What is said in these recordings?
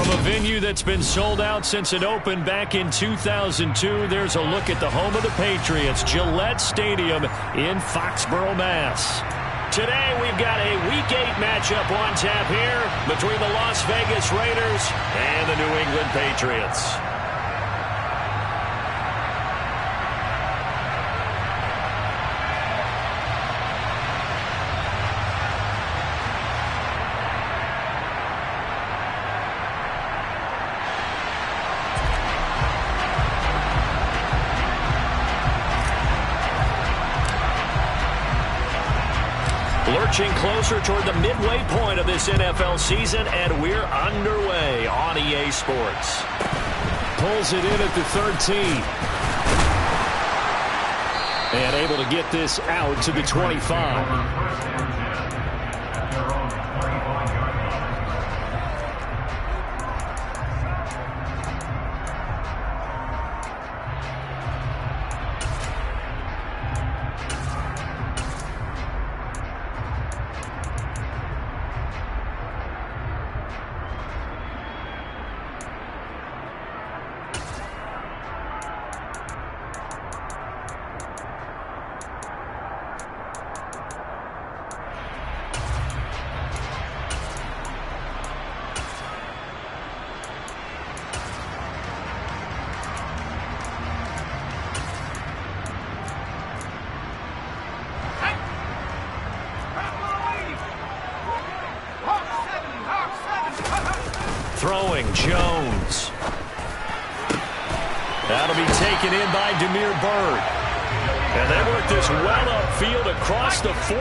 From a venue that's been sold out since it opened back in 2002, there's a look at the home of the Patriots, Gillette Stadium in Foxborough, Mass. Today we've got a Week 8 matchup on tap here between the Las Vegas Raiders and the New England Patriots. Lurching closer toward the midway point of this NFL season, and we're underway on EA Sports. Pulls it in at the 13. And able to get this out to the 25. Throwing Jones. That'll be taken in by Demir Bird. And they work this well upfield across the 45.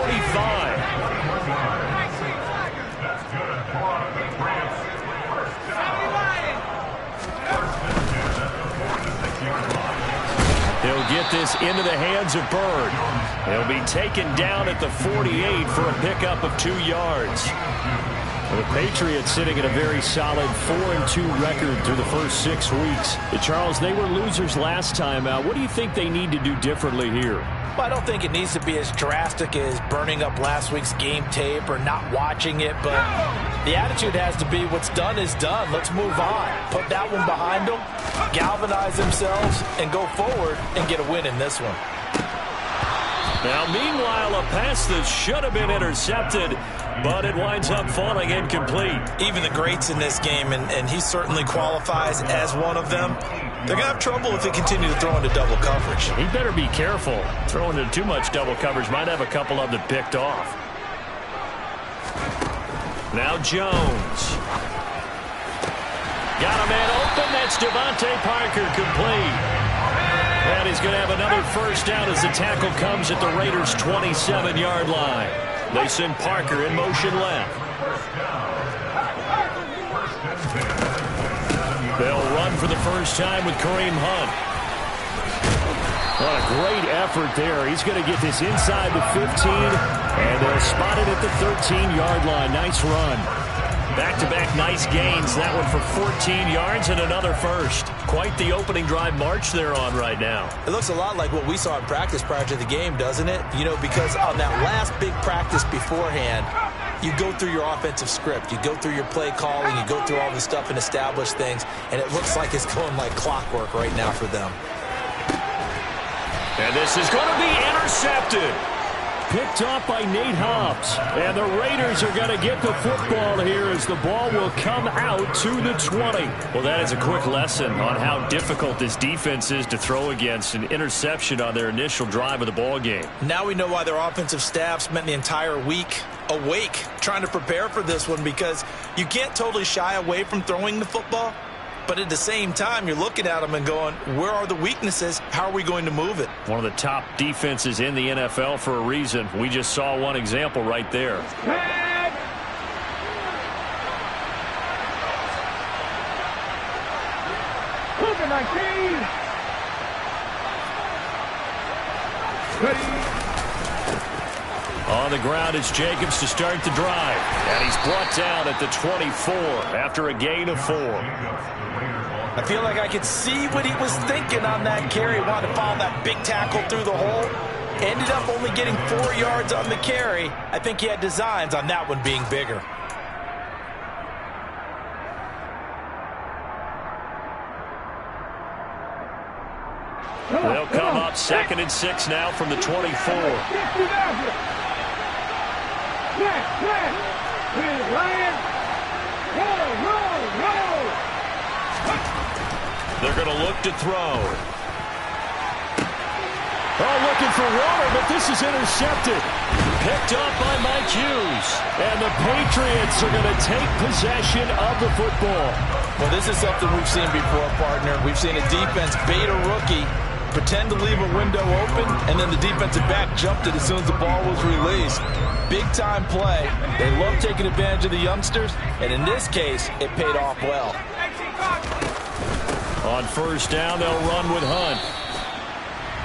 He'll get this into the hands of Bird. He'll be taken down at the 48 for a pickup of 2 yards. The Patriots sitting at a very solid 4-2 record through the first 6 weeks. Charles, they were losers last time out. What do you think they need to do differently here? Well, I don't think it needs to be as drastic as burning up last week's game tape or not watching it, but the attitude has to be what's done is done. Let's move on. Put that one behind them, galvanize themselves, and go forward and get a win in this one. Now, meanwhile, a pass that should have been intercepted, but it winds up falling incomplete. Even the greats in this game, and he certainly qualifies as one of them, they're going to have trouble if they continue to throw into double coverage. He better be careful. Throwing into too much double coverage might have a couple of them picked off. Now Jones. Got a man open. That's Devontae Parker complete. And he's going to have another first down as the tackle comes at the Raiders' 27-yard line. They send Parker in motion left. They'll run for the first time with Kareem Hunt. What a great effort there. He's going to get this inside the 15, and they'll spot it at the 13-yard line. Nice run. Back-to-back nice gains. That one for 14 yards and another first. Quite the opening drive march they're on right now. It looks a lot like what we saw in practice prior to the game, doesn't it? You know, because on that last big practice beforehand, you go through your offensive script. You go through your play calling. You go through all the stuff and establish things. And it looks like it's going like clockwork right now for them. And this is going to be intercepted. Picked off by Nate Hobbs. And the Raiders are going to get the football here as the ball will come out to the 20. Well, that is a quick lesson on how difficult this defense is to throw against. An interception on their initial drive of the ball game. Now we know why their offensive staff spent the entire week awake trying to prepare for this one, because you can't totally shy away from throwing the football. But at the same time, you're looking at them and going, where are the weaknesses? How are we going to move it? One of the top defenses in the NFL for a reason. We just saw one example right there. On the ground, it's Jacobs to start the drive. And he's brought down at the 24 after a gain of 4. I feel like I could see what he was thinking on that carry. Wanted to follow that big tackle through the hole. Ended up only getting 4 yards on the carry. I think he had designs on that one being bigger. They'll come up 2nd and 6 now from the 24. They're going to look to throw. Oh, looking for water, but this is intercepted. Picked up by Mike Hughes. And the Patriots are going to take possession of the football. Well, this is something we've seen before, partner. We've seen a defense bait a rookie, pretend to leave a window open, and then the defensive back jumped it as soon as the ball was released. Big-time play. They love taking advantage of the youngsters, and in this case, it paid off well. On first down, they'll run with Hunt.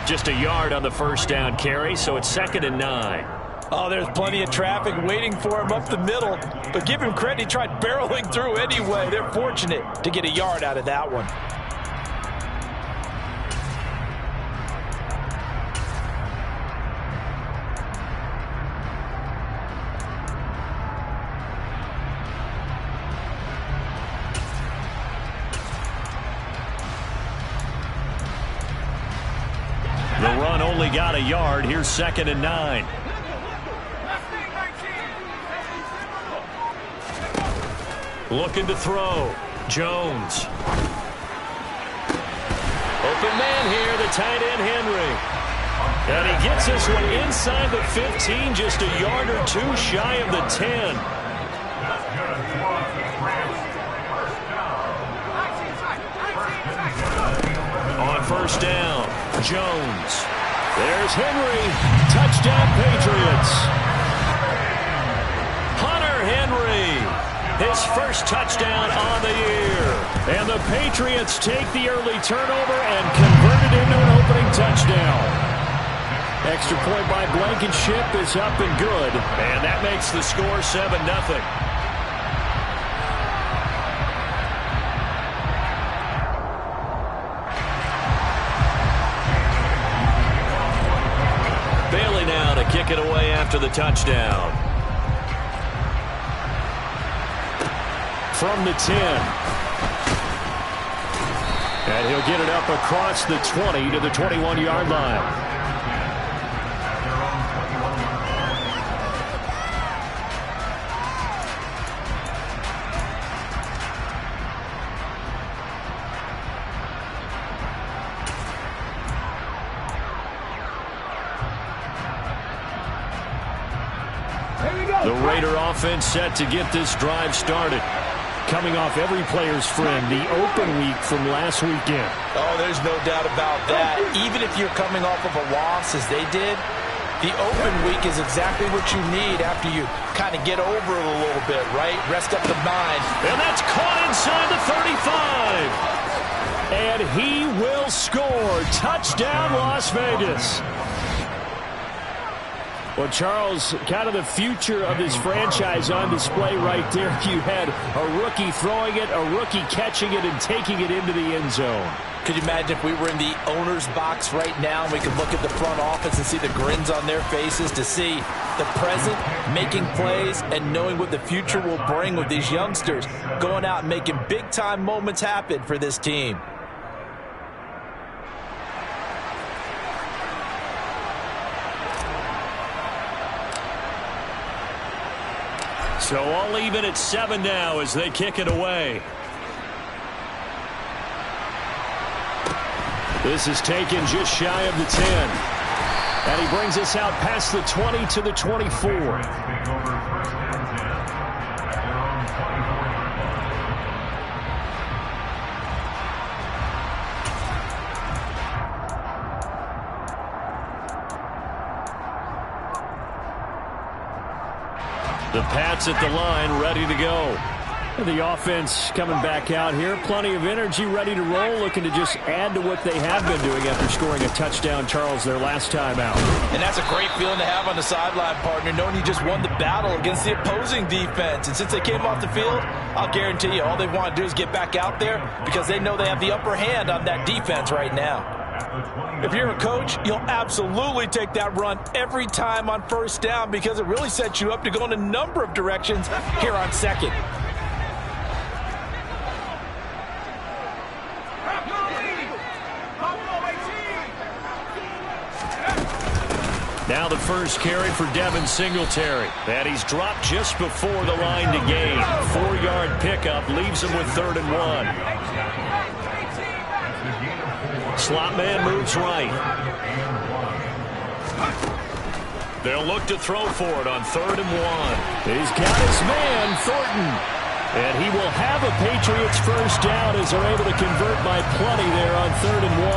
Just a yard on the first down carry, so it's 2nd and 9. Oh, there's plenty of traffic waiting for him up the middle. But give him credit, he tried barreling through anyway. They're fortunate to get a yard out of that one. The run only got a yard. Here's 2nd and 9. Looking to throw. Jones. Open man here, the tight end Henry. And he gets this one inside the 15, just a yard or two shy of the 10. On first down, Jones. There's Henry. Touchdown, Patriots. Hunter Henry. His first touchdown on the year. And the Patriots take the early turnover and convert it into an opening touchdown. Extra point by Blankenship is up and good. And that makes the score 7-0. Bailey now to kick it away after the touchdown. From the 10. And he'll get it up across the 20 to the 21-yard line. The Raider offense set to get this drive started. Coming off every player's friend, the open week from last weekend. Oh, there's no doubt about that. Even if you're coming off of a loss as they did, the open week is exactly what you need after you kind of get over it a little bit, right? Rest up the mind. And that's caught inside the 35. And he will score. Touchdown, Las Vegas. Well, Charles, kind of the future of this franchise on display right there. You had a rookie throwing it, a rookie catching it, and taking it into the end zone. Could you imagine if we were in the owner's box right now and we could look at the front office and see the grins on their faces, to see the present making plays and knowing what the future will bring with these youngsters going out and making big-time moments happen for this team. So all even at 7 now as they kick it away. This is taken just shy of the 10. And he brings us out past the 20 to the 24. The Pats at the line, ready to go. The offense coming back out here. Plenty of energy, ready to roll, looking to just add to what they have been doing after scoring a touchdown, Charles, their last time out. And that's a great feeling to have on the sideline, partner, knowing you just won the battle against the opposing defense. And since they came off the field, I'll guarantee you all they want to do is get back out there because they know they have the upper hand on that defense right now. If you're a coach, you'll absolutely take that run every time on first down because it really sets you up to go in a number of directions here on second. Now the first carry for Devin Singletary. And he's dropped just before the line to gain. 4-yard pickup leaves him with 3rd and 1. Slot man moves right. They'll look to throw for it on 3rd and 1. He's got his man, Thornton. And he will have a Patriots first down as they're able to convert by plenty there on 3rd and 1.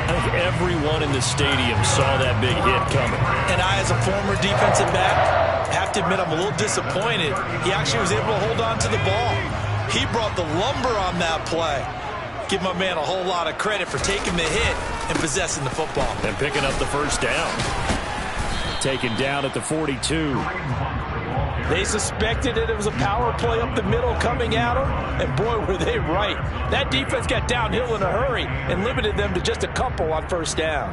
I think everyone in the stadium saw that big hit coming. And I, as a former defensive back, have to admit I'm a little disappointed. He actually was able to hold on to the ball. He brought the lumber on that play. Give my man a whole lot of credit for taking the hit and possessing the football. And picking up the first down. Taken down at the 42. They suspected that it was a power play up the middle coming at them, and boy, were they right. That defense got downhill in a hurry and limited them to just a couple on first down.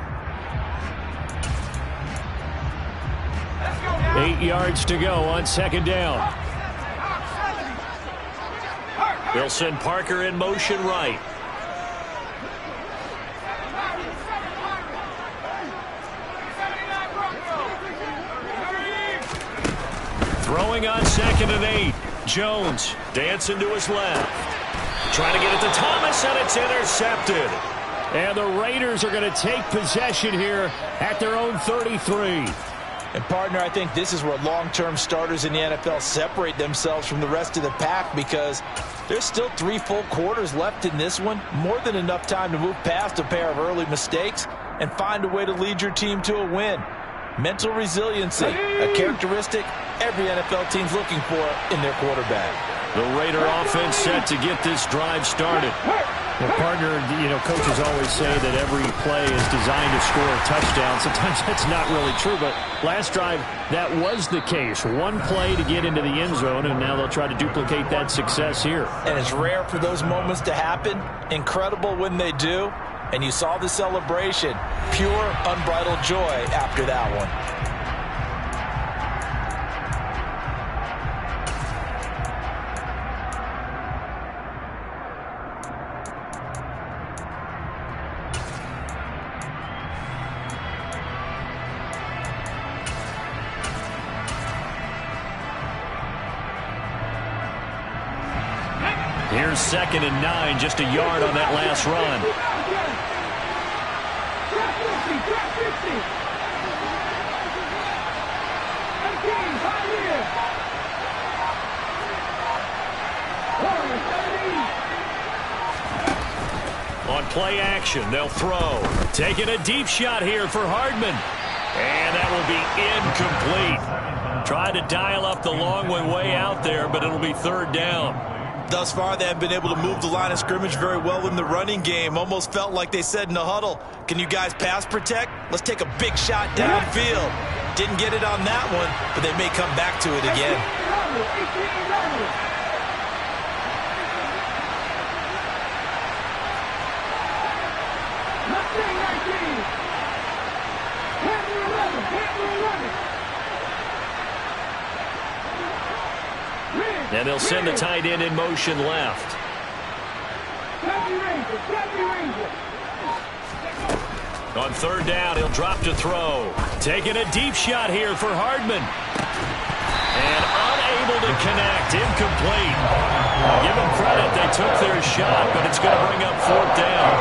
8 yards to go on 2nd down. They'll send Parker in motion right. Throwing on 2nd and 8. Jones dancing to his left. Trying to get it to Thomas, and it's intercepted. And the Raiders are going to take possession here at their own 33. And, partner, I think this is where long-term starters in the NFL separate themselves from the rest of the pack, because there's still 3 full quarters left in this one. More than enough time to move past a pair of early mistakes and find a way to lead your team to a win. Mental resiliency, a characteristic every NFL team's looking for in their quarterback. The Raider offense set to get this drive started. Well, partner, coaches always say that every play is designed to score a touchdown. Sometimes that's not really true, but last drive, that was the case. One play to get into the end zone, and now they'll try to duplicate that success here. And it's rare for those moments to happen. Incredible when they do. And you saw the celebration. Pure, unbridled joy after that one. Here's 2nd and 9, just a yard on that last run. On play action, they'll throw. Taking a deep shot here for Hardman. And that will be incomplete. Tried to dial up the long way out there, but it'll be 3rd down. Thus far, they have been able to move the line of scrimmage very well in the running game. Almost felt like they said in the huddle, can you guys pass protect? Let's take a big shot downfield. Didn't get it on that one, but they may come back to it again. And they'll send the tight end in motion left. On 3rd down, he'll drop to throw. Taking a deep shot here for Hardman. And unable to connect. Incomplete. Give them credit. They took their shot, but it's going to bring up 4th down.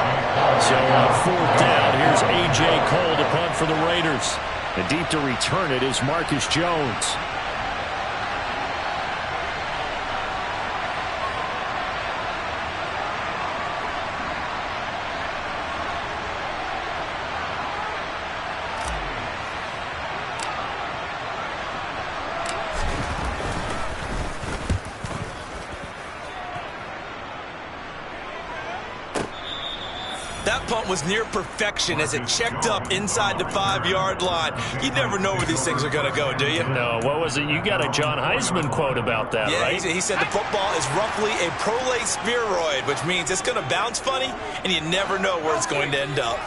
So on 4th down, here's A.J. Cole to punt for the Raiders. And deep to return it is Marcus Jones. That punt was near perfection as it checked up inside the 5-yard line. You never know where these things are going to go, do you? No, what was it? You got a John Heisman quote about that, yeah, right? He said the football is roughly a prolate spheroid, which means it's going to bounce funny, and you never know where it's going to end up.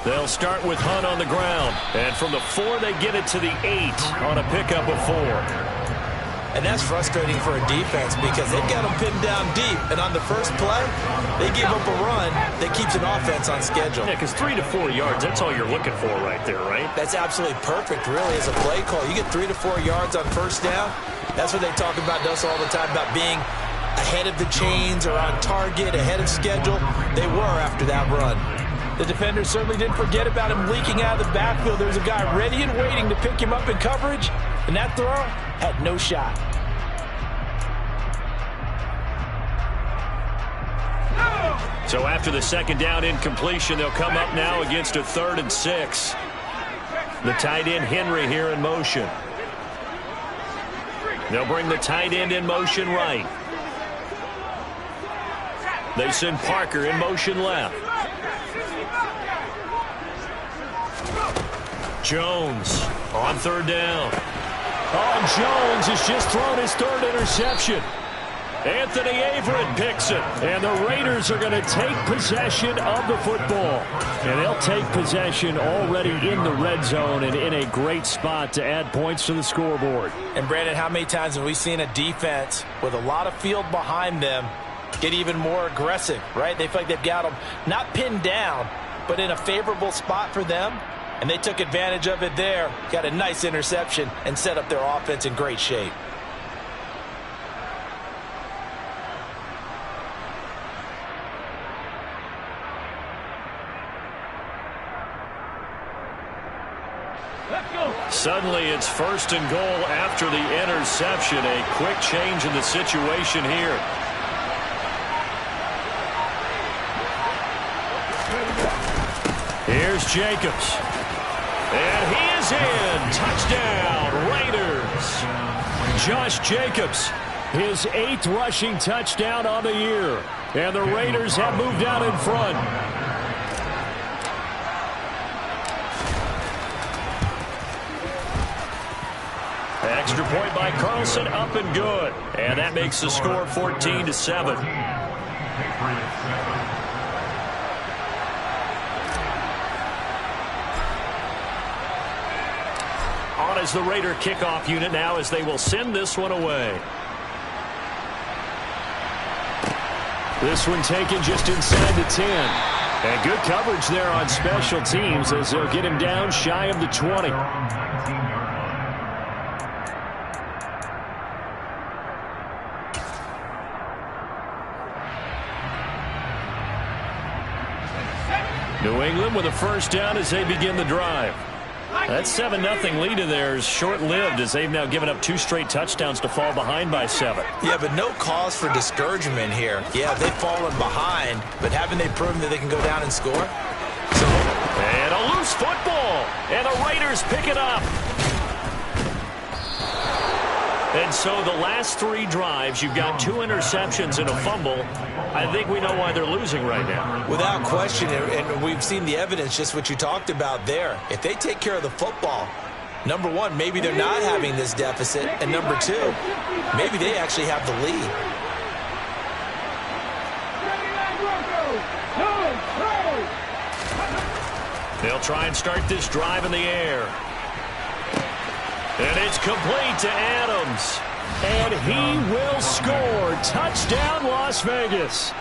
They'll start with Hunt on the ground. And from the 4, they get it to the 8 on a pickup of 4. And that's frustrating for a defense because they've got them pinned down deep. And on the first play, they give up a run that keeps an offense on schedule. Yeah, because 3 to 4 yards, that's all you're looking for right there, right? That's absolutely perfect, really, as a play call. You get 3 to 4 yards on first down. That's what they talk about us all the time, about being ahead of the chains or on target, ahead of schedule. They were after that run. The defender certainly didn't forget about him leaking out of the backfield. There was a guy ready and waiting to pick him up in coverage, and that throw had no shot. So after the second down incompletion, they'll come up now against a 3rd and 6. The tight end Henry here in motion. They'll bring the tight end in motion right. They send Parker in motion left. Jones on 3rd down. Oh, Jones has just thrown his 3rd interception. Anthony Averett picks it. And the Raiders are going to take possession of the football. And they'll take possession already in the red zone and in a great spot to add points to the scoreboard. And, Brandon, how many times have we seen a defense with a lot of field behind them get even more aggressive, right? They feel like they've got them not pinned down, but in a favorable spot for them. And they took advantage of it there. Got a nice interception and set up their offense in great shape. Suddenly it's 1st and goal after the interception. A quick change in the situation here. Here's Jacobs. And he is in. Touchdown, Raiders. Josh Jacobs, his 8th rushing touchdown on the year. And the Raiders have moved out in front. Extra point by Carlson, up and good. And that makes the score 14-7. On is the Raider kickoff unit now as they will send this one away. This one taken just inside the 10. And good coverage there on special teams as they'll get him down shy of the 20. New England with a 1st down as they begin the drive. That 7-0 lead of theirs short-lived as they've now given up 2 straight touchdowns to fall behind by 7. Yeah, but no cause for discouragement here. Yeah, they've fallen behind, but haven't they proven that they can go down and score? And a loose football, and the Raiders pick it up. And so the last 3 drives, you've got 2 interceptions and a fumble. I think we know why they're losing right now. Without question, and we've seen the evidence, just what you talked about there. If they take care of the football, number one, maybe they're not having this deficit, and number 2, maybe they actually have the lead. They'll try and start this drive in the air. And it's complete to Adams. And he will score. Touchdown, Las Vegas.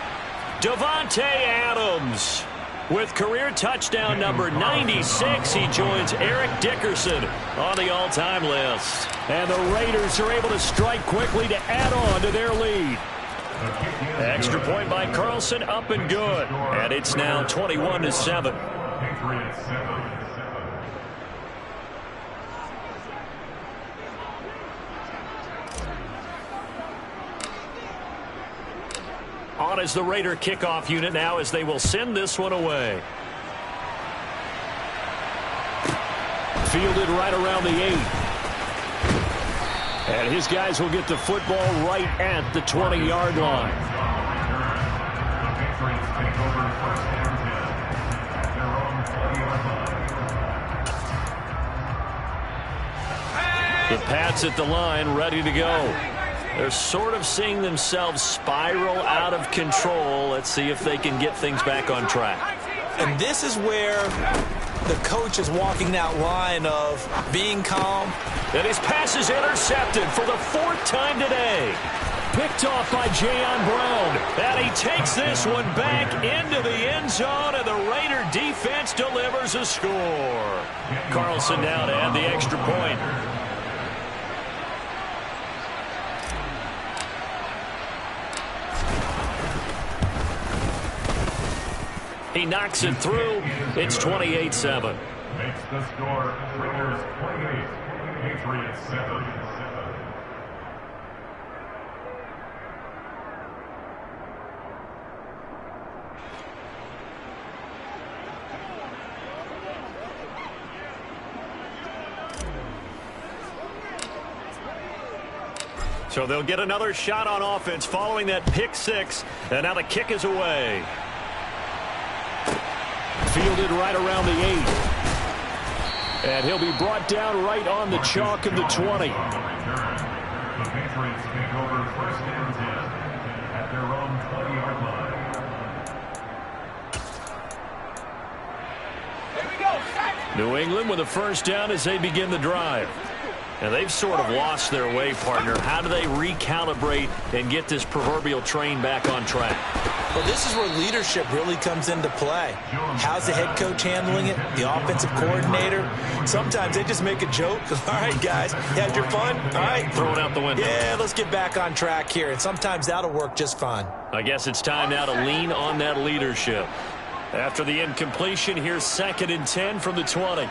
Davante Adams with career touchdown number 96. He joins Eric Dickerson on the all-time list. And the Raiders are able to strike quickly to add on to their lead. Extra point by Carlson, up and good. And it's now 21-7. On is the Raider kickoff unit now as they will send this one away. Fielded right around the 8. And his guys will get the football right at the 20-yard line. The Pats at the line, ready to go. They're sort of seeing themselves spiral out of control. Let's see if they can get things back on track. And this is where the coach is walking that line of being calm. And his pass is intercepted for the 4th time today. Picked off by Jayon Brown. And he takes this one back into the end zone, and the Raider defense delivers a score. Carlson now to add the extra point. He knocks it through. It's 28-7. Makes the score Raiders 28, Patriots 7. So they'll get another shot on offense following that pick six. And now the kick is away. Fielded right around the 8. And he'll be brought down right on the chalk of the 20. The Patriots take over 1st and 10 at their own 20-yard line. New England with a first down as they begin the drive. And they've sort of lost their way, partner. How do they recalibrate and get this proverbial train back on track? Well, this is where leadership really comes into play. How's the head coach handling it? The offensive coordinator? Sometimes they just make a joke. All right, guys, you had your fun? All right. Throw it out the window. Yeah, let's get back on track here. And sometimes that'll work just fine. I guess it's time now to lean on that leadership. After the incompletion, here's 2nd and 10 from the 20. 19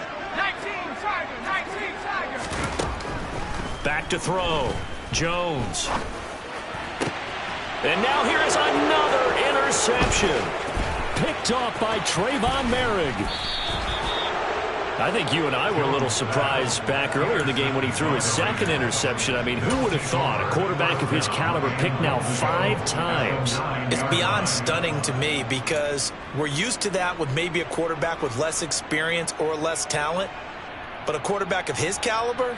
Tiger. Back to throw. Jones. And now here is another interception. Picked off by Trayvon Merrick. I think you and I were a little surprised back earlier in the game when he threw his 2nd interception. I mean, who would have thought a quarterback of his caliber picked now 5 times? It's beyond stunning to me because we're used to that with maybe a quarterback with less experience or less talent. But a quarterback of his caliber,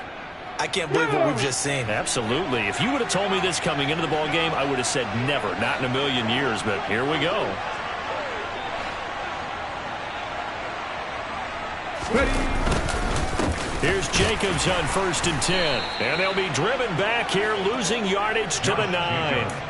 I can't believe what we've just seen. Absolutely. If you would have told me this coming into the ball game, I would have said never, not in a million years, but here we go. Here's Jacobs on 1st and 10. And they'll be driven back here, losing yardage to the 9.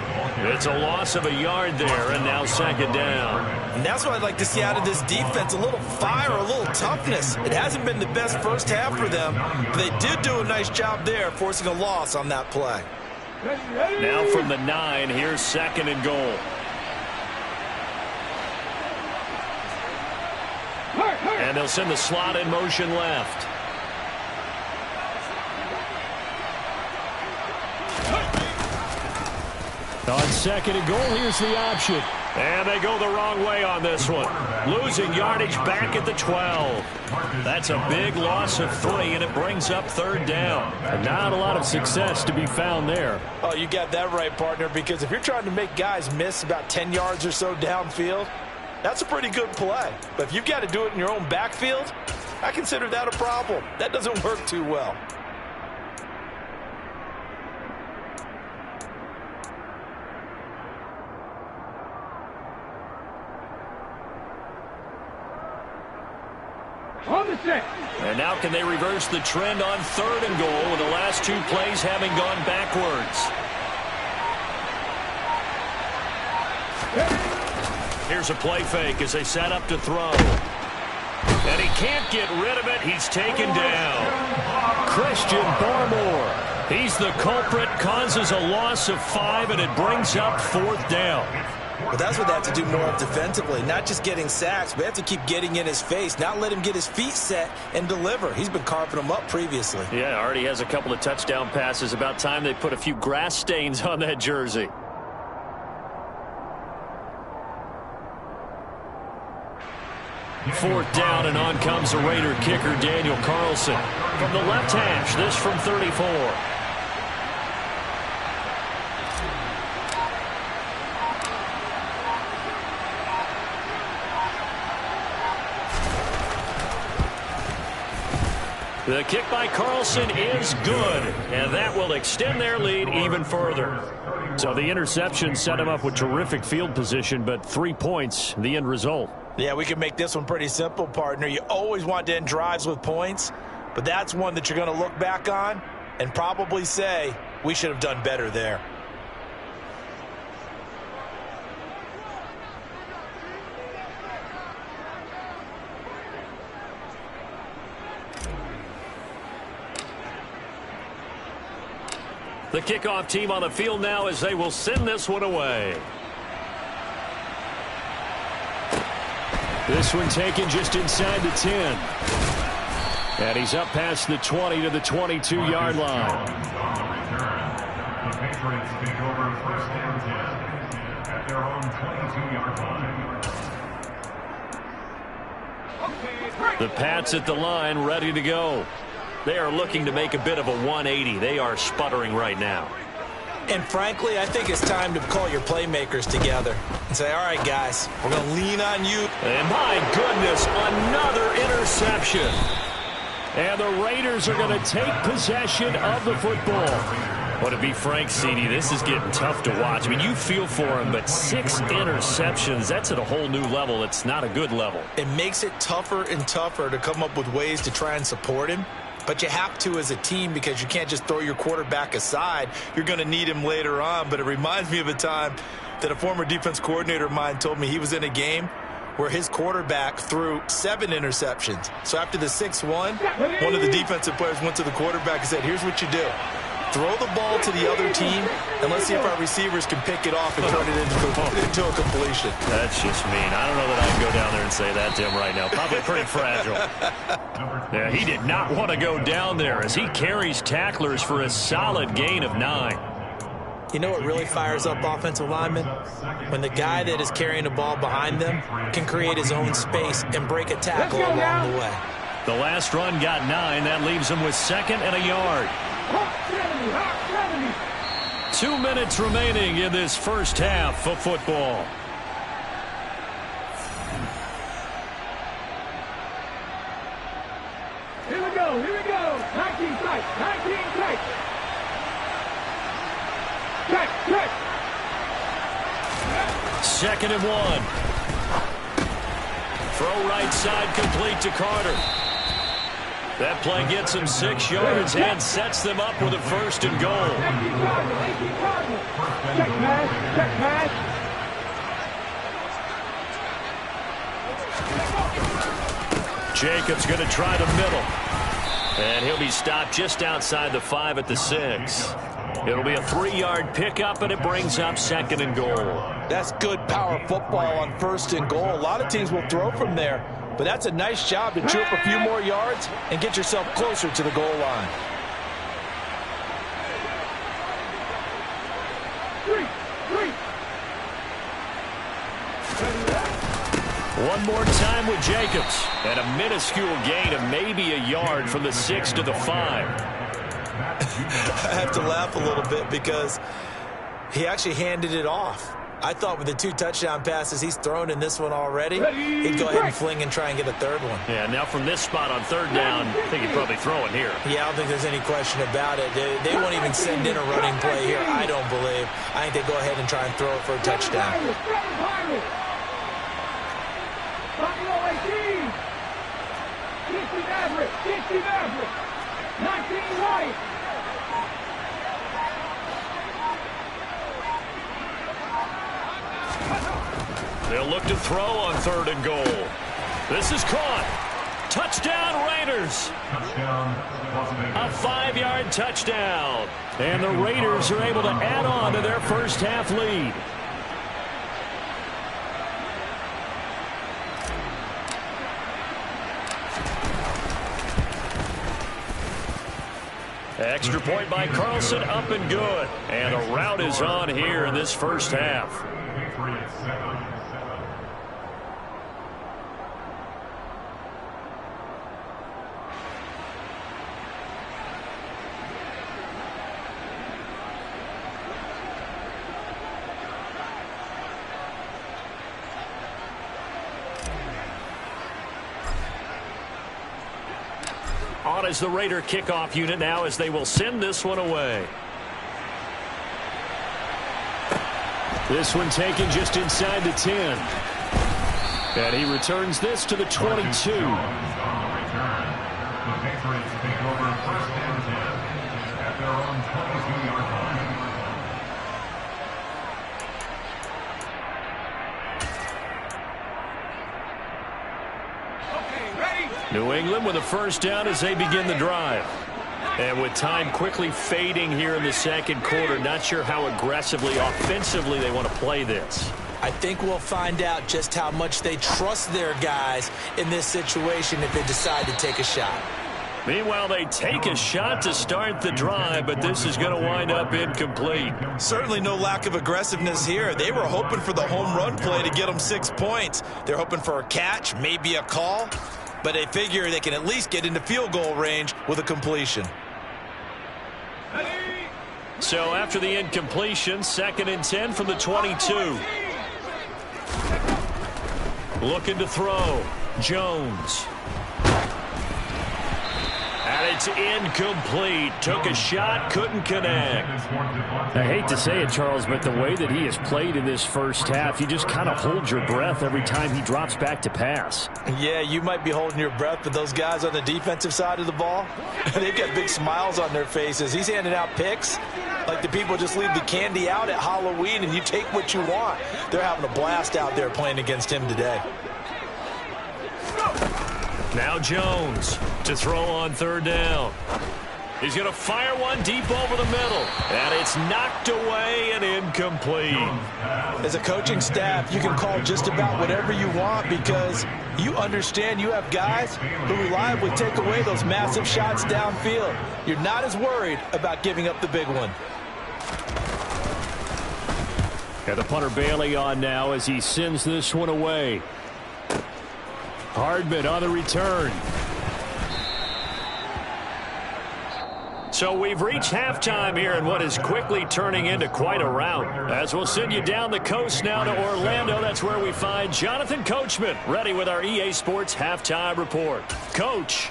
It's a loss of a yard there, and now 2nd down. And that's what I'd like to see out of this defense, a little fire, a little toughness. It hasn't been the best first half for them, but they did do a nice job there, forcing a loss on that play. Now from the 9, here's 2nd and goal. And they'll send the slot in motion left. On 2nd and goal, here's the option. And they go the wrong way on this one. Losing yardage back at the 12. That's a big loss of 3, and it brings up 3rd down. And not a lot of success to be found there. Oh, you got that right, partner, because if you're trying to make guys miss about 10 yards or so downfield, that's a pretty good play. But if you've got to do it in your own backfield, I consider that a problem. That doesn't work too well. And now can they reverse the trend on 3rd and goal with the last 2 plays having gone backwards? Here's a play fake as they set up to throw. And he can't get rid of it. He's taken down. Christian Barmore. He's the culprit, causes a loss of 5, and it brings up 4th down. But that's what they have to do more of defensively, not just getting sacks, but they have to keep getting in his face, not let him get his feet set and deliver. He's been carving them up previously. Yeah, already has a couple of touchdown passes. About time they put a few grass stains on that jersey. Fourth down, and on comes the Raider kicker, Daniel Carlson. From the left hash, this from 34. The kick by Carlson is good, and that will extend their lead even further. So the interception set him up with terrific field position, but 3 points, the end result. Yeah, we can make this one pretty simple, partner. You always want to end drives with points, but that's one that you're going to look back on and probably say, we should have done better there. The kickoff team on the field now as they will send this one away. This one taken just inside the 10. And he's up past the 20 to the 22-yard line. The Patriots take over first and 10 at their own 22-yard line. The Pats at the line, ready to go. They are looking to make a bit of a 180. They are sputtering right now. And frankly, I think it's time to call your playmakers together and say, all right, guys, we're going to lean on you. And my goodness, another interception. And the Raiders are going to take possession of the football. Well, to be frank, CD, this is getting tough to watch. I mean, you feel for him, but 6 interceptions, that's at a whole new level. It's not a good level. It makes it tougher and tougher to come up with ways to try and support him. But you have to as a team because you can't just throw your quarterback aside. You're going to need him later on. But it reminds me of a time that a former defense coordinator of mine told me he was in a game where his quarterback threw 7 interceptions. So after the 6th one of the defensive players went to the quarterback and said, here's what you do. Throw the ball to the other team, and let's see if our receivers can pick it off and turn it into a completion. That's just mean. I don't know that I can go down there and say that to him right now. Probably pretty fragile. Yeah, he did not want to go down there as he carries tacklers for a solid gain of 9. You know what really fires up offensive linemen? When the guy that is carrying the ball behind them can create his own space and break a tackle along the way. The last run got 9. That leaves him with 2nd and a yard. 2 minutes remaining in this first half of football. Here we go, here we go. 19 tight, 19 tight. Check. 2nd and 1. Throw right side complete to Carter. That play gets him 6 yards and sets them up with a 1st and goal. Check pass. Jacobs going to try the middle. And he'll be stopped just outside the 5 at the 6. It'll be a 3-yard pickup, and it brings up 2nd and goal. That's good power football on 1st and goal. A lot of teams will throw from there. But that's a nice job to chew up a few more yards and get yourself closer to the goal line. One more time with Jacobs. And a minuscule gain of maybe a yard from the 6 to the 5. I have to laugh a little bit because he actually handed it off. I thought with the 2 touchdown passes he's thrown in this one already, he'd go ahead and fling and try and get a 3rd one. Yeah, now from this spot on 3rd down, I think he'd probably throw it here. Yeah, I don't think there's any question about it. They won't even send in a running play here, I don't believe. I think they go ahead and try and throw it for a touchdown. They'll look to throw on 3rd and goal. This is caught. Touchdown, Raiders. A 5-yard touchdown. And the Raiders are able to add on to their first half lead. Extra point by Carlson, up and good. And a rout is on here in this first half. On as the Raider kickoff unit now as they will send this one away. This one taken just inside the 10. And he returns this to the 22. The Patriots take over 1st and 10 at their own 22-yard line. New England with a first down as they begin the drive. And with time quickly fading here in the second quarter, not sure how aggressively, offensively they want to play this. I think we'll find out just how much they trust their guys in this situation if they decide to take a shot. Meanwhile, they take a shot to start the drive, but this is going to wind up incomplete. Certainly no lack of aggressiveness here. They were hoping for the home run play to get them 6 points. They're hoping for a catch, maybe a call, but they figure they can at least get into field goal range with a completion. So after the incompletion, 2nd and 10 from the 22. Looking to throw. Jones. And it's incomplete. Took a shot, couldn't connect. I hate to say it, Charles, but the way that he has played in this first half, you just kind of hold your breath every time he drops back to pass. Yeah, you might be holding your breath, but those guys on the defensive side of the ball, they've got big smiles on their faces. He's handing out picks like the people just leave the candy out at Halloween and you take what you want. They're having a blast out there playing against him today. Now Jones to throw on 3rd down. He's going to fire one deep over the middle. And it's knocked away and incomplete. As a coaching staff, you can call just about whatever you want because you understand you have guys who reliably take away those massive shots downfield. You're not as worried about giving up the big one. And the punter Bailey on now as he sends this one away. Hardman on the return. So we've reached halftime here in what is quickly turning into quite a rout. As we'll send you down the coast now to Orlando, that's where we find Jonathan Coachman, ready with our EA Sports Halftime Report. Coach.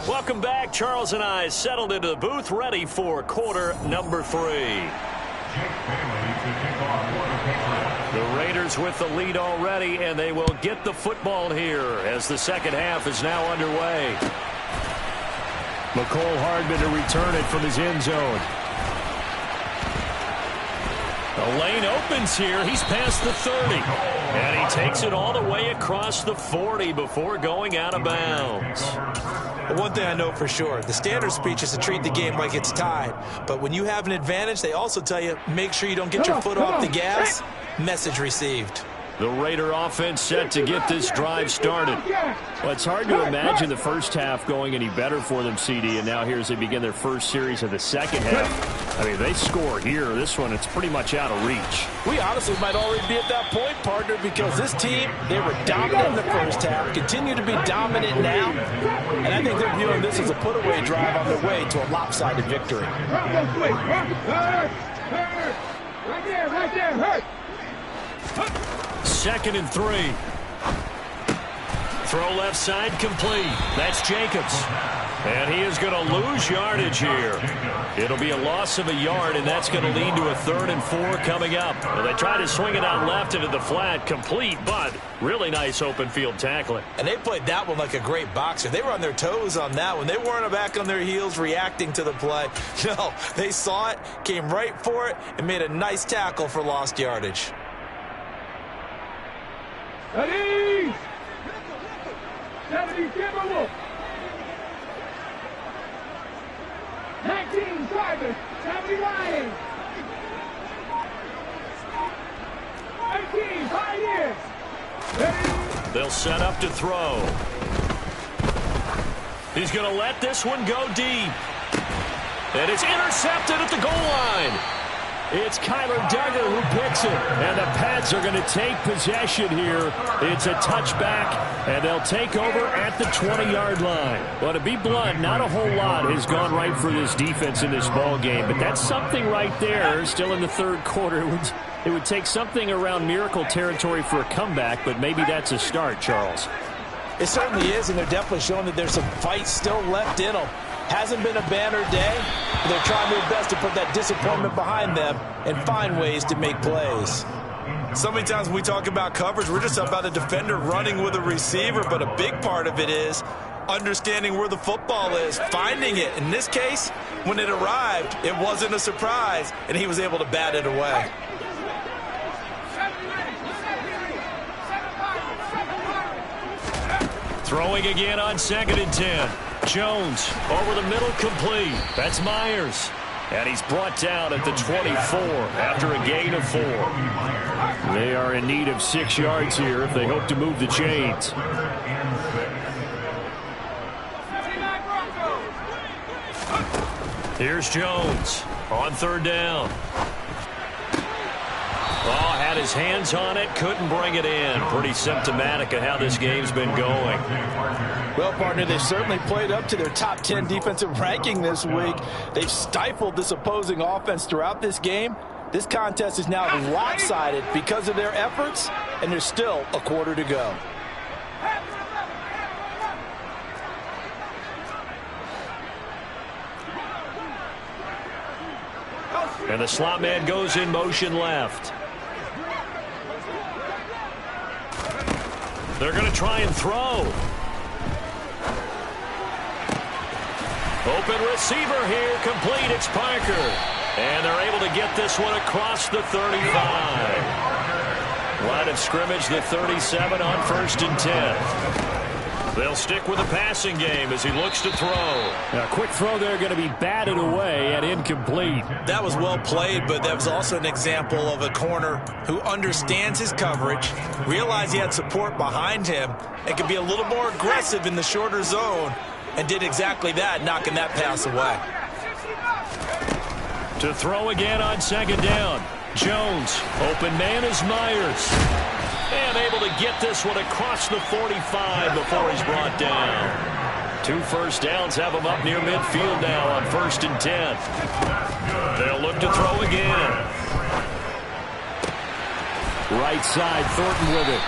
Welcome back. Charles and I settled into the booth, ready for quarter number 3. The Raiders with the lead already, and they will get the football here as the second half is now underway. McCole Hardman to return it from his end zone. The lane opens here. He's past the 30. And he takes it all the way across the 40 before going out of bounds. One thing I know for sure, the standard speech is to treat the game like it's tied. But when you have an advantage, they also tell you, make sure you don't get your foot off the gas. Message received. The Raider offense set to get this drive started. Well, it's hard to imagine the first half going any better for them, CD, and now here as they begin their first series of the second half. I mean, they score here. This one, it's pretty much out of reach. We honestly might already be at that point, partner, because this team, they were dominant in the first half, continue to be dominant now, and I think they're viewing this as a put-away drive on their way to a lopsided victory. Right there, hurt. 2nd and 3. Throw left side complete. That's Jacobs. And he is going to lose yardage here. It'll be a loss of a yard, and that's going to lead to a 3rd and 4 coming up. Well, they try to swing it out left into the flat, complete, but really nice open field tackling. And they played that one like a great boxer. They were on their toes on that one. They weren't back on their heels reacting to the play. No, they saw it, came right for it, and made a nice tackle for lost yardage. Ready? 70 Timberwolves. 19 Tigers. 70 Lions. 18 Pioneers. Ready? They'll set up to throw. He's going to let this one go deep. And it's intercepted at the goal line. It's Kyler Duggar who picks it, and the Pats are going to take possession here. It's a touchback, and they'll take over at the 20-yard line. Well, to be blunt, not a whole lot has gone right for this defense in this ball game, but that's something right there. Still in the third quarter, it would take something around miracle territory for a comeback, but maybe that's a start, Charles. It certainly is, and they're definitely showing that there's some fight still left in them. Hasn't been a banner day, but they're trying their best to put that disappointment behind them and find ways to make plays. So many times when we talk about coverage, we're just about a defender running with a receiver, but a big part of it is understanding where the football is, finding it. In this case, when it arrived, it wasn't a surprise, and he was able to bat it away. Throwing again on 2nd and 10. Jones over the middle, complete. That's Myers. And he's brought down at the 24 after a gain of 4. They are in need of 6 yards here if they hope to move the chains. Here's Jones on 3rd down. Oh, had his hands on it, couldn't bring it in. Pretty symptomatic of how this game's been going. Well, partner, they've certainly played up to their top 10 defensive ranking this week. They've stifled this opposing offense throughout this game. This contest is now lopsided because of their efforts, and there's still a quarter to go. And the slot man goes in motion left. They're going to try and throw. Open receiver here, complete. It's Parker. And they're able to get this one across the 35. Line of scrimmage, the 37 on 1st and 10. They'll stick with the passing game as he looks to throw. A quick throw there, going to be batted away and incomplete. That was well played, but that was also an example of a corner who understands his coverage, realized he had support behind him, and could be a little more aggressive in the shorter zone, and did exactly that, knocking that pass away. To throw again on 2nd down. Jones, open man is Myers. And able to get this one across the 45 before he's brought down. 2 first downs have him up near midfield now on 1st and 10. They'll look to throw again. Right side, Thornton with it.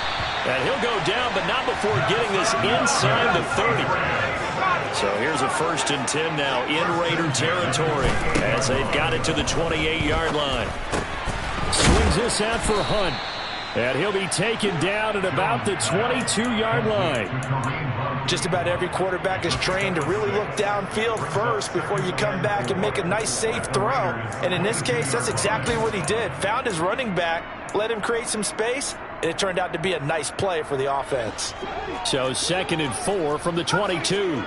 And he'll go down, but not before getting this inside the 30. So here's a 1st and 10 now in Raider territory as they've got it to the 28-yard line. Swings this out for Hunt. And he'll be taken down at about the 22-yard line. Just about every quarterback is trained to really look downfield first before you come back and make a nice, safe throw. And in this case, that's exactly what he did. Found his running back, let him create some space, and it turned out to be a nice play for the offense. So 2nd and 4 from the 22.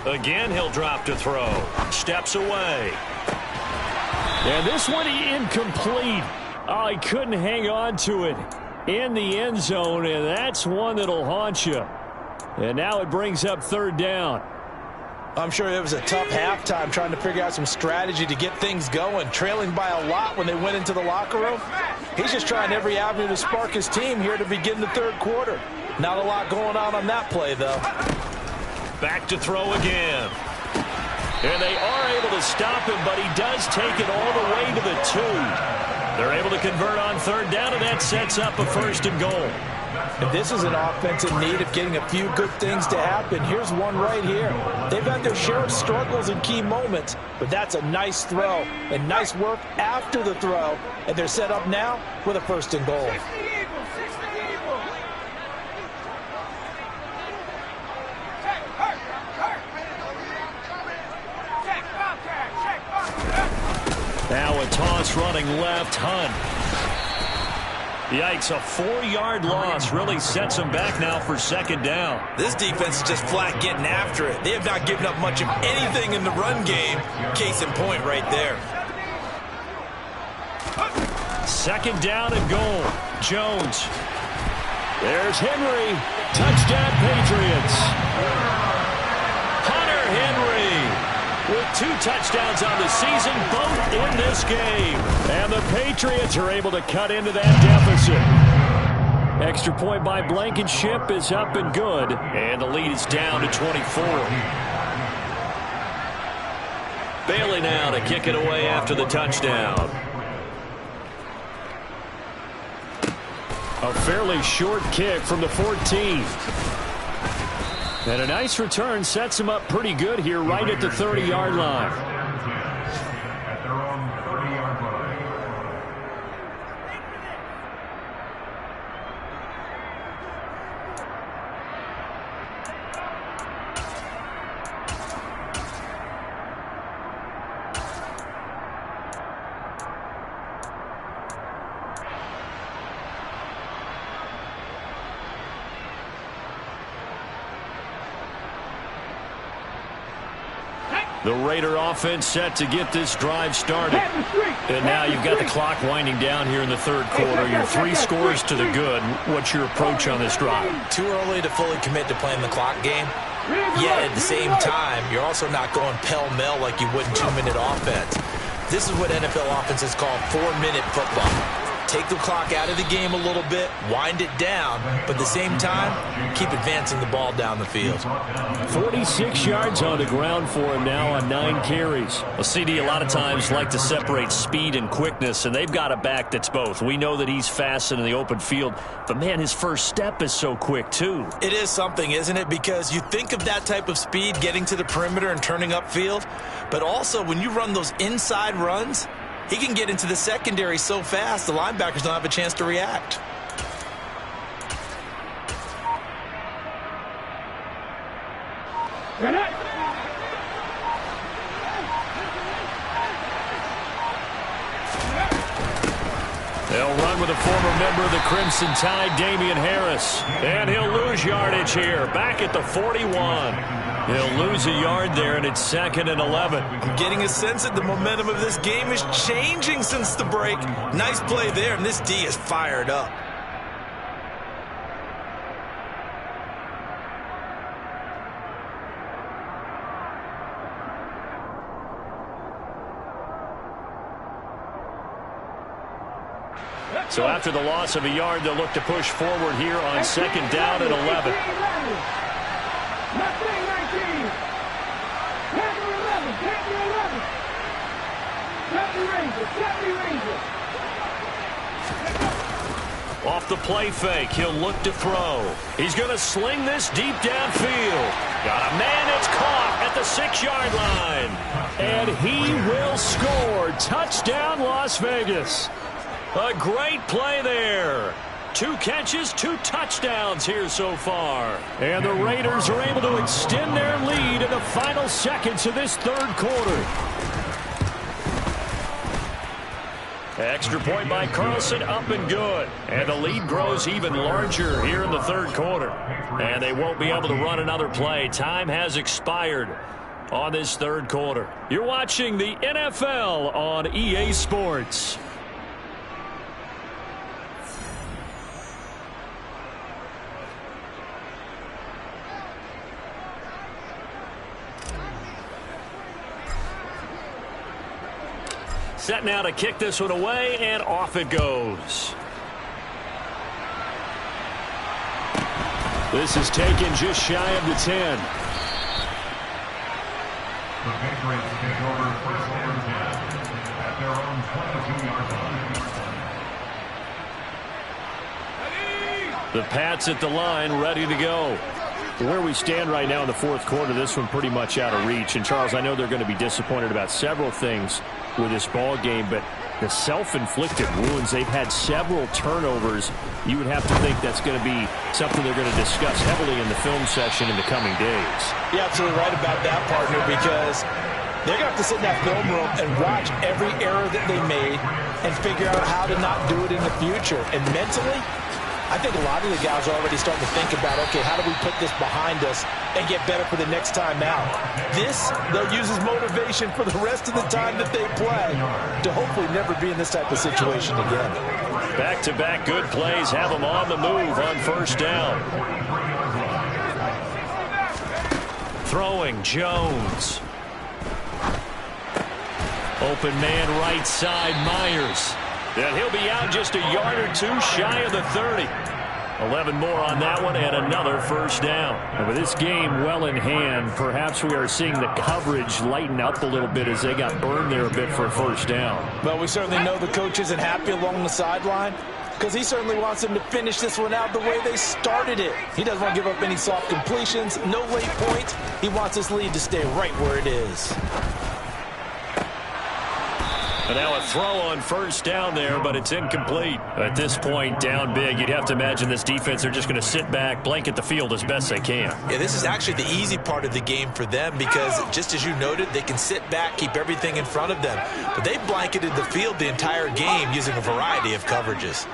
Again, he'll drop to throw. Steps away. And this one incomplete. Oh, he couldn't hang on to it in the end zone, and that's one that'll haunt you. And now it brings up 3rd down. I'm sure it was a tough halftime trying to figure out some strategy to get things going, trailing by a lot when they went into the locker room. He's just trying every avenue to spark his team here to begin the 3rd quarter. Not a lot going on that play, though. Back to throw again. And they are able to stop him, but he does take it all the way to the 2. They're able to convert on 3rd down, and that sets up a 1st and goal. And this is an offense in need of getting a few good things to happen. Here's one right here. They've had their share of struggles in key moments, but that's a nice throw and nice work after the throw. And they're set up now with a 1st and goal. Now a toss running left. Hunt. Yikes, a 4-yard loss really sets them back now for 2nd down. This defense is just flat getting after it. They have not given up much of anything in the run game. Case in point right there. 2nd down and goal. Jones. There's Henry. Touchdown, Patriots. Hunter Henry with 2 touchdowns on the season, both in this game. And the Patriots are able to cut into that deficit. Extra point by Blankenship is up and good. And the lead is down to 24. Bailey now to kick it away after the touchdown. A fairly short kick from the 14. And a nice return sets him up pretty good here right at the 30-yard line. At their own 30-yard line. The Raider offense set to get this drive started. And now you've got the clock winding down here in the third quarter. Your 3 scores to the good. What's your approach on this drive? Too early to fully commit to playing the clock game. Yet at the same time, you're also not going pell-mell like you would in 2-minute offense. This is what NFL offenses call 4-minute football. Take the clock out of the game a little bit, wind it down, but at the same time, keep advancing the ball down the field. 46 yards on the ground for him now on 9 carries. Well, CD, a lot of times like to separate speed and quickness, and they've got a back that's both. We know that he's fast in the open field, but, man, his first step is so quick, too. It is something, isn't it? Because you think of that type of speed getting to the perimeter and turning upfield, but also when you run those inside runs, he can get into the secondary so fast the linebackers don't have a chance to react. They'll run with a former member of the Crimson Tide, Damian Harris. And he'll lose yardage here, back at the 41. He'll lose a yard there, and it's 2nd and 11. I'm getting a sense that the momentum of this game is changing since the break. Nice play there, and this D is fired up. So after the loss of a yard, they'll look to push forward here on 2nd down and 11. Off the play fake, he'll look to throw. He's going to sling this deep downfield. Got a man, it's caught at the 6-yard line. And he will score. Touchdown, Las Vegas. A great play there. 2 catches, 2 touchdowns here so far. And the Raiders are able to extend their lead in the final seconds of this third quarter. Extra point by Carlson, up and good. And the lead grows even larger here in the third quarter. And they won't be able to run another play. Time has expired on this third quarter. You're watching the NFL on EA Sports. Set now to kick this one away, and off it goes. This is taken just shy of the 10. The Patriots take over 1st and 10 at their own 22-yard line. The Pats at the line, ready to go. Where we stand right now in the fourth quarter, this one pretty much out of reach. And, Charles, I know they're going to be disappointed about several things with this ball game, but the self-inflicted wounds, they've had several turnovers. You would have to think that's going to be something they're going to discuss heavily in the film session in the coming days. You're absolutely right about that, partner, because they're going to have to sit in that film room and watch every error that they made and figure out how to not do it in the future. And mentally, I think a lot of the guys are already starting to think about, okay, how do we put this behind us and get better for the next time out? This, they'll use as motivation for the rest of the time that they play to hopefully never be in this type of situation again. Back-to-back good plays have them on the move on 1st down. Throwing, Jones. Open man right side, Myers. And he'll be out just a yard or 2 shy of the 30. 11 more on that one and another 1st down. And with this game well in hand, perhaps we are seeing the coverage lighten up a little bit as they got burned there a bit for a 1st down. Well, we certainly know the coach isn't happy along the sideline. because he certainly wants them to finish this one out the way they started it. He doesn't want to give up any soft completions, no late points. He wants his lead to stay right where it is. And now a throw on first down there, but it's incomplete. At this point, down big, you'd have to imagine this defense are just going to sit back, blanket the field as best they can. Yeah, this is actually the easy part of the game for them because, just as you noted, they can sit back, keep everything in front of them. But they blanketed the field the entire game using a variety of coverages.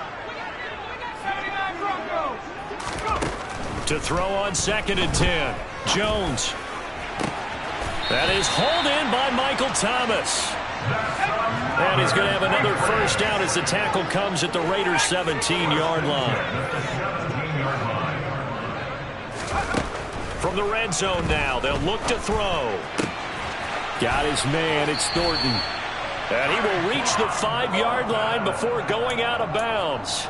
To throw on 2nd and 10. Jones. That is hauled in by Michael Thomas. And he's going to have another first down as the tackle comes at the Raiders' 17-yard line. From the red zone now, they'll look to throw. Got his man, it's Thornton. And he will reach the 5-yard line before going out of bounds.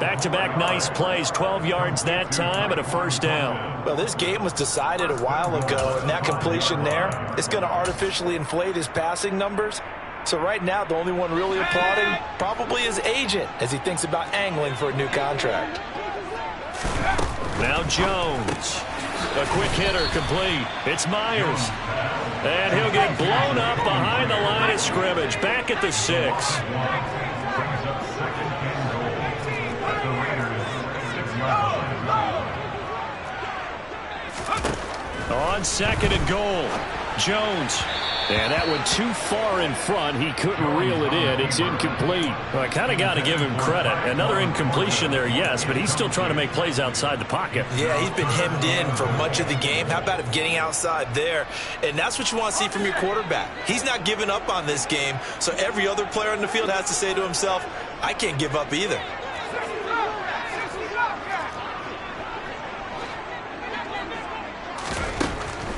Back-to-back nice plays, 12 yards that time and a first down. Well, this game was decided a while ago, and that completion there is going to artificially inflate his passing numbers. So right now, the only one really applauding probably his agent as he thinks about angling for a new contract. Now Jones. A quick hitter complete. It's Myers. And he'll get blown up behind the line of scrimmage. Back at the 6. On 2nd and goal, Jones. And that one too far in front. He couldn't reel it in. It's incomplete. Well, I kind of got to give him credit. Another incompletion there, yes, but he's still trying to make plays outside the pocket. Yeah, he's been hemmed in for much of the game. How about him getting outside there? And that's what you want to see from your quarterback. He's not giving up on this game, so every other player on the field has to say to himself, I can't give up either.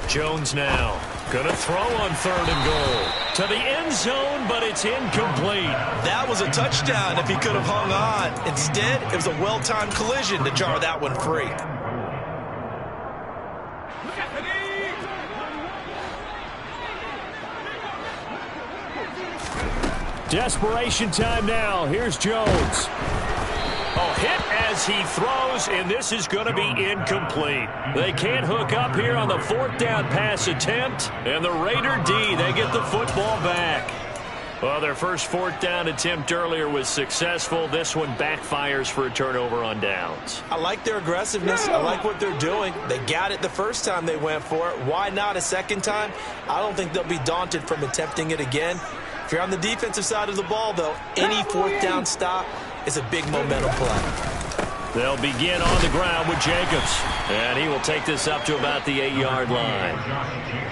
Jones now. Going to throw on 3rd and goal. To the end zone, but it's incomplete. That was a touchdown if he could have hung on. Instead, it was a well-timed collision to jar that one free. Desperation time now. Here's Jones. Oh, hit as he throws, and this is going to be incomplete. They can't hook up here on the 4th down pass attempt, and the Raider D, they get the football back. Well, their first 4th down attempt earlier was successful. This one backfires for a turnover on downs. I like their aggressiveness. I like what they're doing. They got it the first time they went for it. Why not a second time? I don't think they'll be daunted from attempting it again. If you're on the defensive side of the ball, though, any 4th down stop is a big momentum play. They'll begin on the ground with Jacobs. And he will take this up to about the 8-yard line.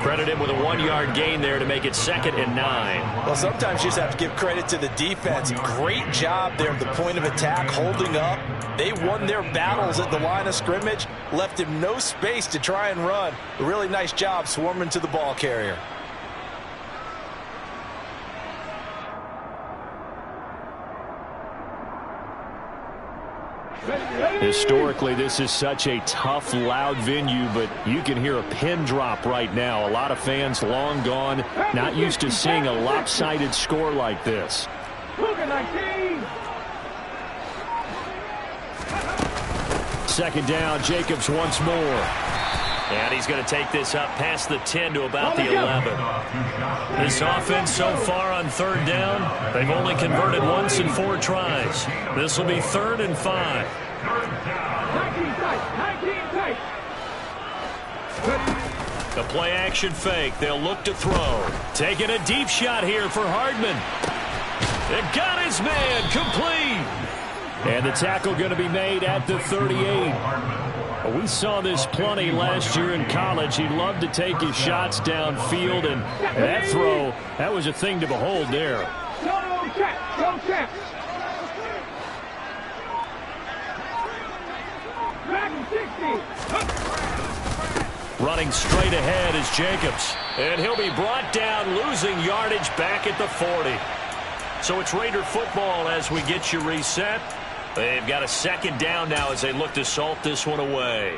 Credit him with a 1-yard gain there to make it 2nd and 9. Well, sometimes you just have to give credit to the defense. Great job there at the point of attack, holding up. They won their battles at the line of scrimmage, left him no space to try and run. A really nice job swarming to the ball carrier. Historically, this is such a tough, loud venue, but you can hear a pin drop right now. A lot of fans long gone, not used to seeing a lopsided score like this. Second down, Jacobs once more. And he's going to take this up past the 10 to about the 11. This offense so far on 3rd down, they've only converted once in 4 tries. This will be 3rd and 5. 19 tight. The play action fake. They'll look to throw. Taking a deep shot here for Hardman. It got his man complete. And the tackle going to be made at the 38. We saw this plenty last year in college. He loved to take his shots downfield, and that throw, that was a thing to behold there. Go check. Running straight ahead is Jacobs. And he'll be brought down, losing yardage back at the 40. So it's Raider football as we get you reset. They've got a 2nd down now as they look to salt this one away.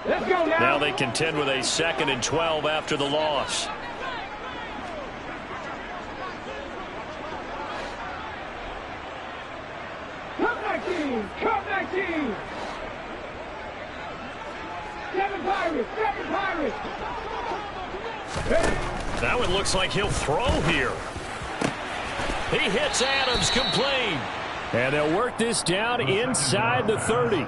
Let's go now. Now they contend with a 2nd and 12 after the loss. Come back team. Come back team. 7 Pirates. 7 Pirates. That one looks like he'll throw here. He hits Adams complete. And they'll work this down inside the 30.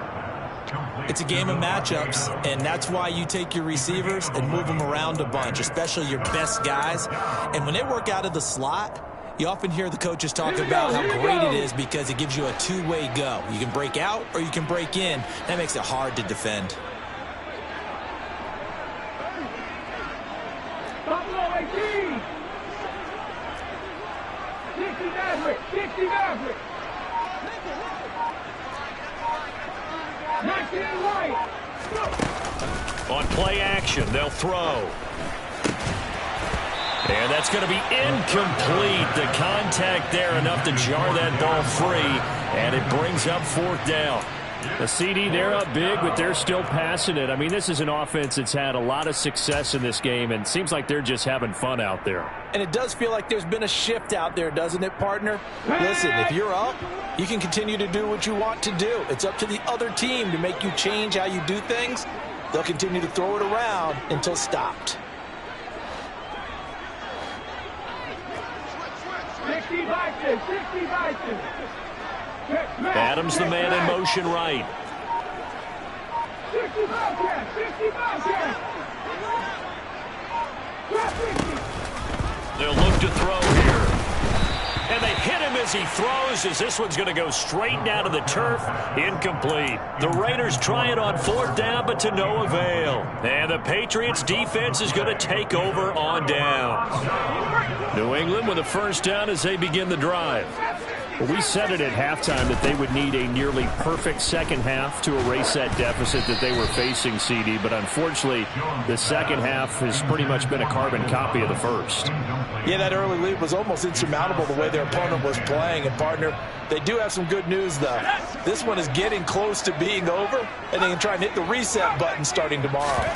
It's a game of matchups, and that's why you take your receivers and move them around a bunch, especially your best guys. And when they work out of the slot, you often hear the coaches talk about how great it is because it gives you a two-way go. You can break out or you can break in. That makes it hard to defend. Buffalo 18. 60 Maverick. 60 Maverick. 19 right. On play action, they'll throw. And that's going to be incomplete. The contact there enough to jar that ball free, and it brings up 4th down. The CD, they're up big, but they're still passing it. I mean, this is an offense that's had a lot of success in this game, and it seems like they're just having fun out there. And it does feel like there's been a shift out there, doesn't it, partner? Listen, if you're up, you can continue to do what you want to do. It's up to the other team to make you change how you do things. They'll continue to throw it around until stopped. 60 Bison. 60 Bison. Adams, the man in motion right. 60 Bison. 60 Bison. They'll look to throw here. And they hit him as he throws, as this one's going to go straight down to the turf. Incomplete. The Raiders try it on 4th down, but to no avail. And the Patriots defense is going to take over on downs. New England with a 1st down as they begin the drive. Well, we said it at halftime that they would need a nearly perfect second half to erase that deficit that they were facing, CD. But unfortunately, the second half has pretty much been a carbon copy of the first. Yeah, that early lead was almost insurmountable the way their opponent was playing. And, partner, they do have some good news, though. This one is getting close to being over, and they can try and hit the reset button starting tomorrow.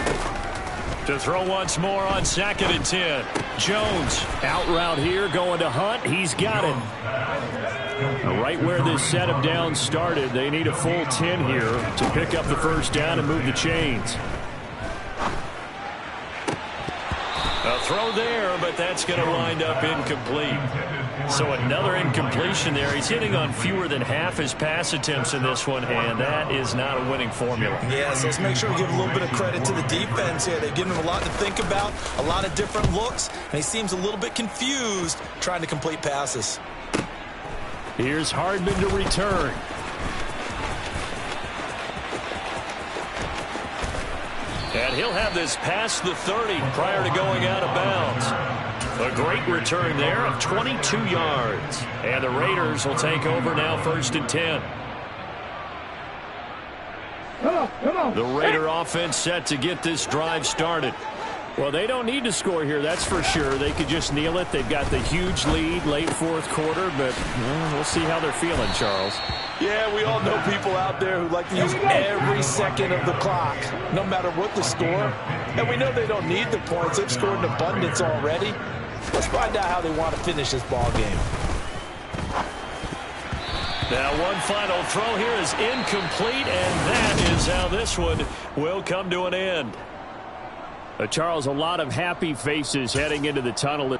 To throw once more on 2nd and 10. Jones Out route here, going to Hunt. He's got it. Right where this set of downs started, they need a full 10 here to pick up the 1st down and move the chains. A throw there, but that's going to wind up incomplete. So another incompletion there. He's hitting on fewer than half his pass attempts in this one, and that is not a winning formula. Yeah, so let's make sure we give a little bit of credit to the defense here. They've given him a lot to think about, a lot of different looks, and he seems a little bit confused trying to complete passes. Here's Hardman to return. And he'll have this past the 30 prior to going out of bounds. A great return there of 22 yards. And the Raiders will take over now 1st and 10. Come on. The Raider offense set to get this drive started. Well, they don't need to score here, that's for sure. They could just kneel it. They've got the huge lead late 4th quarter, but we'll see how they're feeling, Charles. Yeah, we all know people out there who like to use every second of the clock, no matter what the score. And we know they don't need the points. They've scored in abundance already. Let's find out how they want to finish this ball game. Now one final throw here is incomplete, and that is how this one will come to an end. Charles, a lot of happy faces heading into the tunnel.